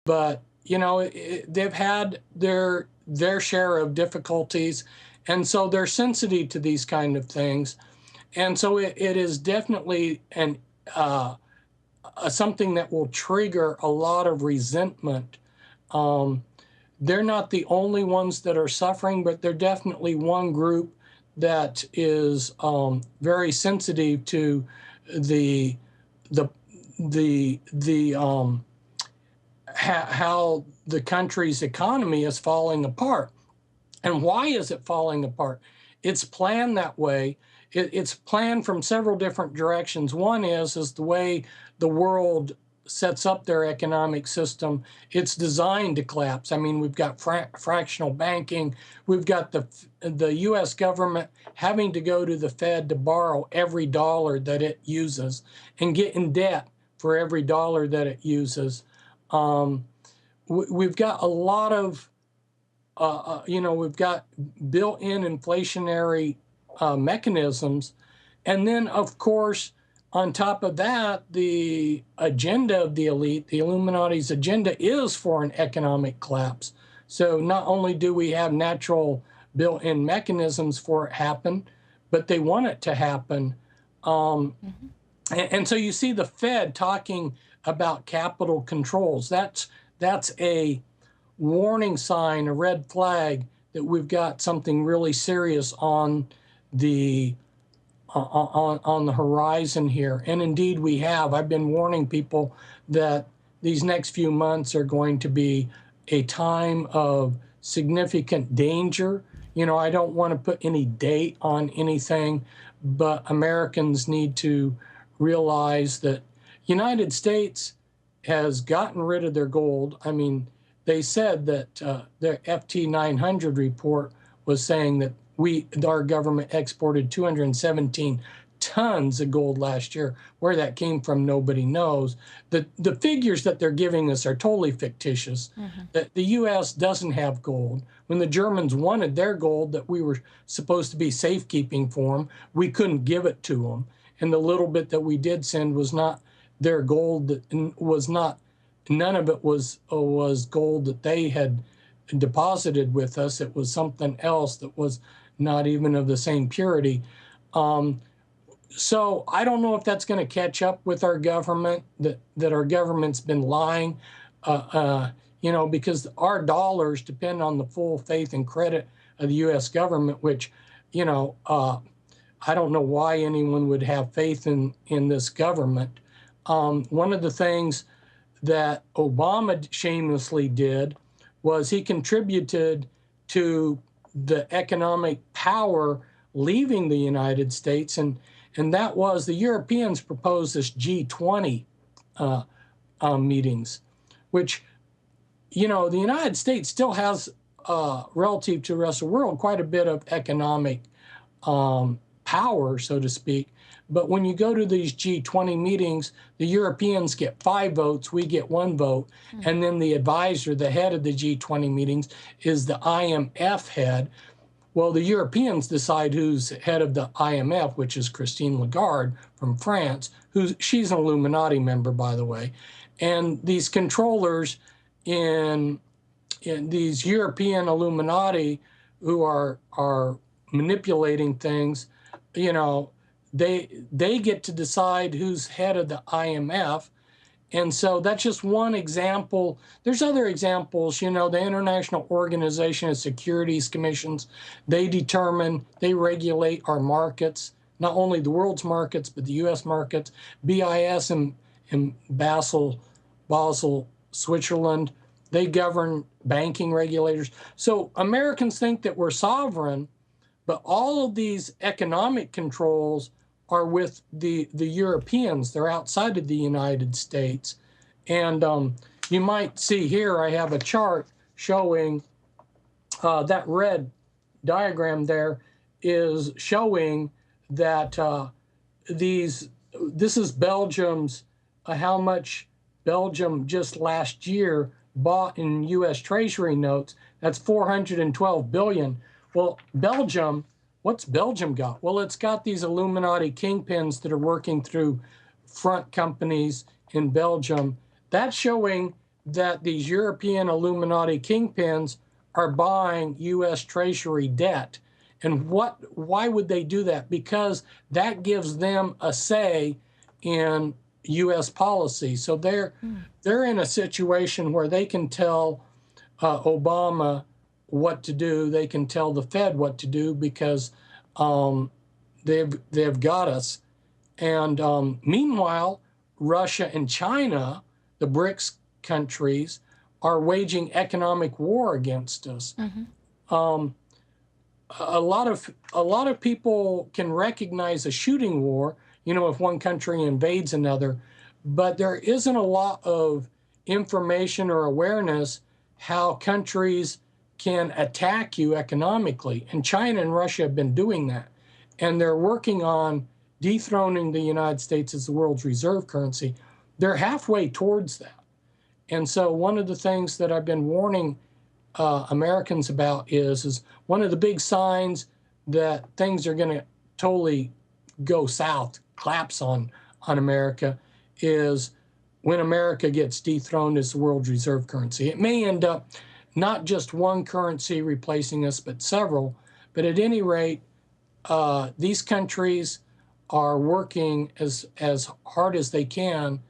but they've had their share of difficulties, and so they're sensitive to these kind of things, and so it is definitely uh, something that will trigger a lot of resentment. Um, they're not the only ones that are suffering, but they're definitely one group that is very sensitive to the the the how the country's economy is falling apart. And why is it falling apart? It's planned that way. It's planned from several different directions. One is the way the world sets up their economic system. It's designed to collapse. I mean, we've got fractional banking. We've got the U.S. government having to go to the Fed to borrow every dollar that it uses and get in debt for every dollar that it uses. Um, we've got a lot of we've got built-in inflationary mechanisms. And then, of course, on top of that, the agenda of the elite, the Illuminati's agenda, is for an economic collapse. So not only do we have natural built-in mechanisms for it happen, but they want it to happen. And so you see the Fed talking about capital controls. That's a warning sign, a red flag that we've got something really serious on the the horizon here. And indeed we have. I've been warning people that these next few months are going to be a time of significant danger. I don't want to put any date on anything, but Americans need to realize that United States has gotten rid of their gold. I mean, they said that their FT 900 report was saying that our government exported 217 tons of gold last year. Where that came from, nobody knows. The figures that they're giving us are totally fictitious. The U.S. doesn't have gold. When the Germans wanted their gold that we were supposed to be safekeeping for them, we couldn't give it to them. And the little bit that we did send was not their gold. That was not. None of it was gold that they had deposited with us. It was something else that was not even of the same purity. So I don't know if that's going to catch up with our government, that our government's been lying, because our dollars depend on the full faith and credit of the U.S. government, which, I don't know why anyone would have faith in this government. One of the things that Obama shamelessly did was he contributed to the economic power leaving the United States, and that was the Europeans proposed this G20 meetings, which, the United States still has, relative to the rest of the world, quite a bit of economic power, so to speak. But when you go to these G20 meetings, the Europeans get 5 votes, we get 1 vote. And then the advisor, the head of the G20 meetings, is the IMF head. Well, the Europeans decide who's head of the IMF, which is Christine Lagarde from France, she's an Illuminati member, by the way. And these controllers in these European Illuminati who are manipulating things, they get to decide who's head of the IMF. And so that's just one example. There's other examples, the International Organization of Securities Commissions, they regulate our markets, not only the world's markets, but the U.S. markets. BIS in Basel, Switzerland, they govern banking regulators. So Americans think that we're sovereign, but all of these economic controls are with the Europeans. They're outside of the United States. And you might see here, I have a chart showing that red diagram there is showing that this is Belgium's, how much Belgium just last year bought in U.S. Treasury notes. That's 412 billion. Well, Belgium, what's Belgium got? Well, it's got these Illuminati kingpins that are working through front companies in Belgium. That's showing that these European Illuminati kingpins are buying U.S. Treasury debt. And why would they do that? Because that gives them a say in U.S. policy. So they're in a situation where they can tell Obama what to do. They can tell the Fed what to do because they've got us. And meanwhile, Russia and China, the BRICS countries, are waging economic war against us. A lot of people can recognize a shooting war, if one country invades another, but there isn't a lot of information or awareness how countries can attack you economically. And China and Russia have been doing that. And they're working on dethroning the United States as the world's reserve currency. They're halfway towards that. And so one of the things that I've been warning Americans about is one of the big signs that things are going to totally go south, collapse on America, is when America gets dethroned as the world's reserve currency. It may end up not just one currency replacing us, but several. But at any rate, these countries are working as hard as they can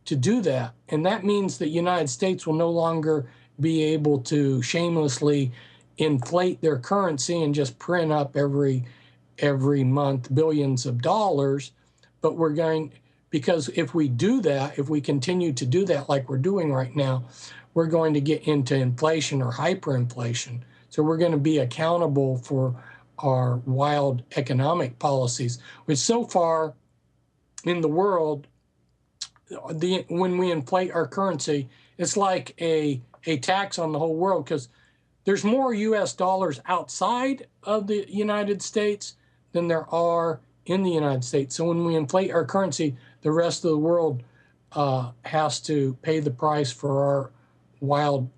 to do that. And that means that the United States will no longer be able to shamelessly inflate their currency and just print up every month billions of dollars. But because if we do that, if we continue to do that like we're doing right now, we're going to get into inflation or hyperinflation. So we're going to be accountable for our wild economic policies, which so far in the world, when we inflate our currency, it's like a tax on the whole world, because there's more U.S. dollars outside of the United States than there are in the United States. So when we inflate our currency, the rest of the world has to pay the price for our wild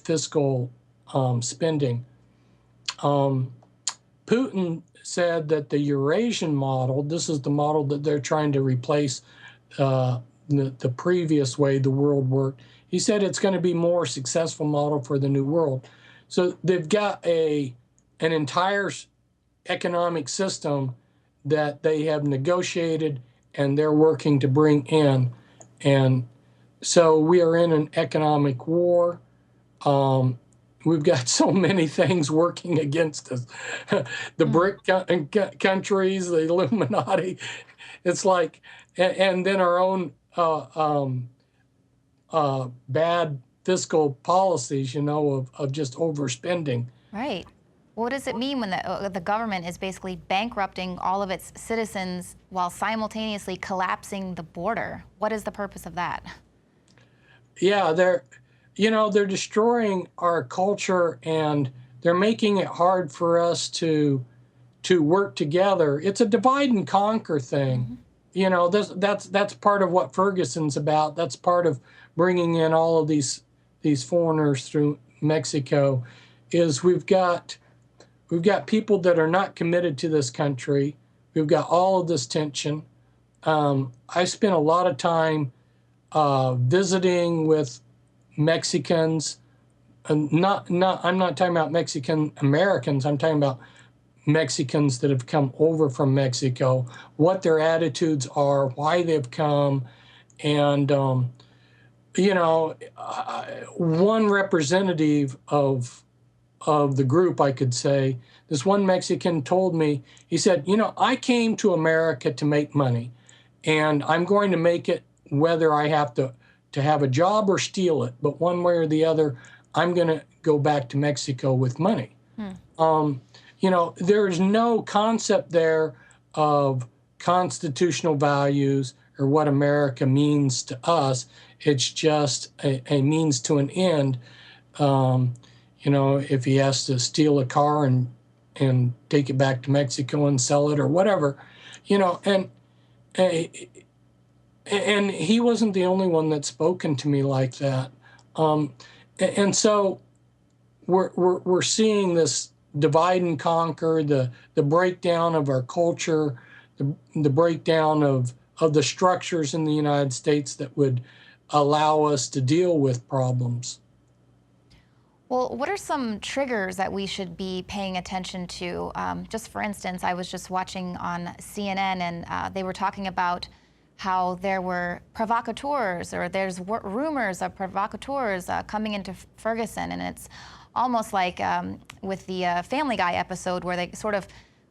fiscal spending. Putin said that the Eurasian model, this is the model that they're trying to replace the previous way the world worked. He said it's going to be more successful model for the new world. So they've got an entire economic system that they have negotiated and they're working to bring in. And so we are in an economic war. We've got so many things working against us. The BRIC countries, the Illuminati, it's like, and then our own bad fiscal policies, of just overspending. Right. What does it mean when the government is basically bankrupting all of its citizens while simultaneously collapsing the border? What is the purpose of that? Yeah, they're destroying our culture, and they're making it hard for us to work together. It's a divide and conquer thing. That's part of what Ferguson's about. That's part of bringing in all of these foreigners through Mexico. Is we've got people that are not committed to this country. We've got all of this tension. I spent a lot of time visiting with Mexicans. I'm not talking about Mexican Americans. I'm talking about Mexicans that have come over from Mexico, what their attitudes are, why they've come. And, one representative of the group, I could say, this one Mexican told me, he said, I came to America to make money, and I'm going to make it whether I have to have a job or steal it. But one way or the other, I'm going to go back to Mexico with money. There's no concept there of constitutional values or what America means to us. It's just a means to an end. If he has to steal a car and take it back to Mexico and sell it or whatever, and he wasn't the only one that's spoken to me like that. And so we're seeing this divide and conquer, the breakdown of our culture, the breakdown of the structures in the United States that would allow us to deal with problems. Well, what are some triggers that we should be paying attention to? Just for instance, I was just watching on CNN, and they were talking about how there were provocateurs, or there's rumors of provocateurs coming into Ferguson, and it's almost like with the Family Guy episode where they sort of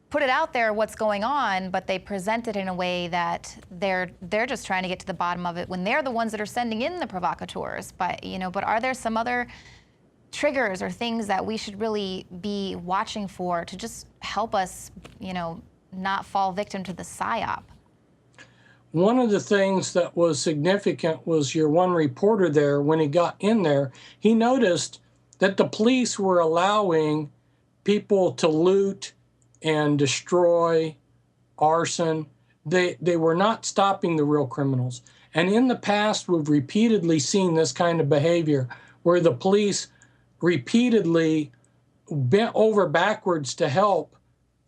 put it out there what's going on, but they present it in a way that they're just trying to get to the bottom of it when they're the ones that are sending in the provocateurs. But are there some other triggers or things that we should really be watching for to just help us, not fall victim to the psyop? One of the things that was significant was your one reporter there, when he got in there, he noticed that the police were allowing people to loot and destroy, arson. They were not stopping the real criminals. And in the past, we've repeatedly seen this kind of behavior where the police repeatedly bent over backwards to help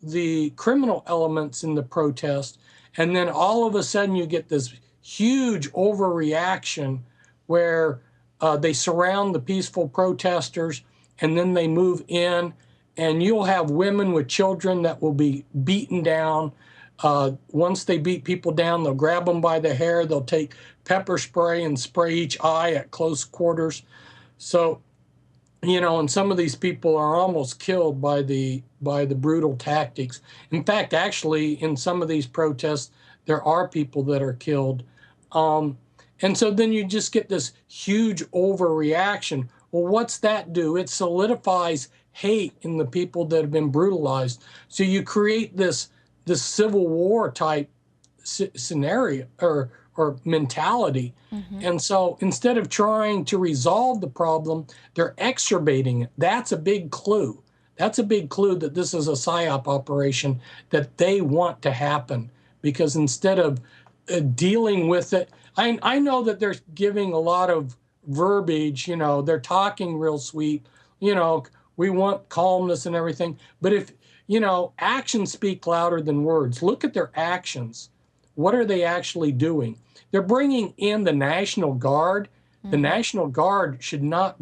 the criminal elements in the protest. And then all of a sudden you get this huge overreaction where they surround the peaceful protesters, and then they move in, and you'll have women with children that will be beaten down. Once they beat people down, they'll grab them by the hair, they'll take pepper spray and spray each eye at close quarters. So, and some of these people are almost killed by the brutal tactics. In fact, actually, in some of these protests, there are people that are killed. And so then you just get this huge overreaction. Well, what's that do? It solidifies hate in the people that have been brutalized. So you create this civil war type scenario or mentality. Mm-hmm. And so instead of trying to resolve the problem, they're exacerbating it. That's a big clue. That's a big clue that this is a PSYOP operation that they want to happen, because instead of dealing with it, I know that they're giving a lot of verbiage, they're talking real sweet, we want calmness and everything. But if, actions speak louder than words. Look at their actions. What are they actually doing? They're bringing in the National Guard. Mm-hmm. The National Guard should not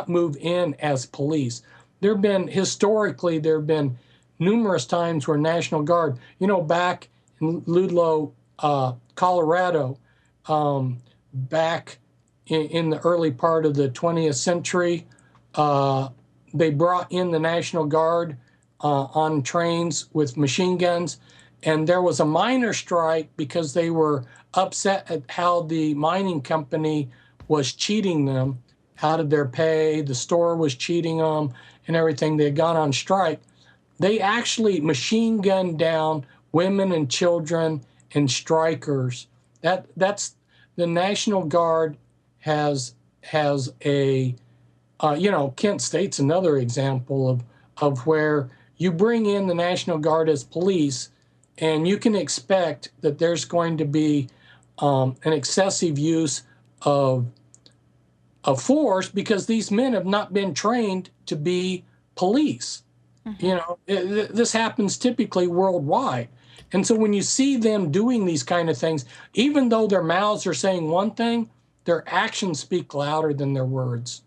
move in as police. Historically, there have been numerous times where National Guard, back in Ludlow, Colorado, back in the early part of the 20th century, they brought in the National Guard on trains with machine guns. And there was a miner strike because they were upset at how the mining company was cheating them out of their pay. The store was cheating them and everything. They had gone on strike. They actually machine gunned down women and children and strikers. That's the National Guard has a, Kent State's another example of where you bring in the National Guard as police, and you can expect that there's going to be an excessive use of force, because these men have not been trained to be police. Mm-hmm. This happens typically worldwide. And so when you see them doing these kind of things, even though their mouths are saying one thing, their actions speak louder than their words.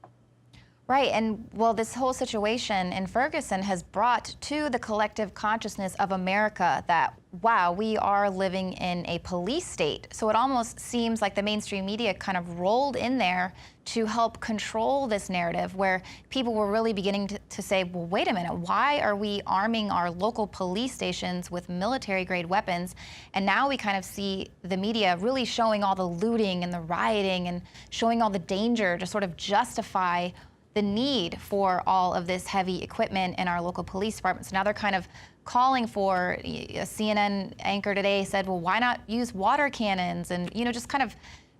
Right, and well, this whole situation in Ferguson has brought to the collective consciousness of America that, wow, we are living in a police state. So it almost seems like the mainstream media kind of rolled in there to help control this narrative, where people were really beginning to say, well, wait a minute, why are we arming our local police stations with military-grade weapons? And now we kind of see the media really showing all the looting and the rioting and showing all the danger to sort of justify the need for all of this heavy equipment in our local police departments. Now they're kind of calling for, a CNN anchor today said, well, why not use water cannons? And, just kind of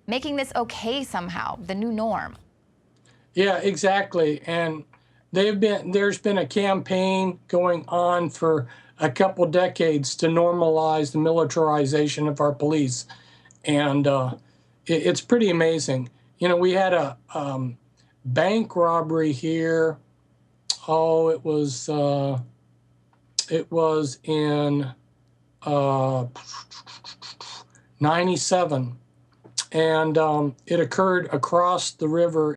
making this okay somehow, the new norm. Yeah, exactly. And there's been a campaign going on for a couple decades to normalize the militarization of our police. And it's pretty amazing. We had a bank robbery here. Oh, it was in 97. and it occurred across the river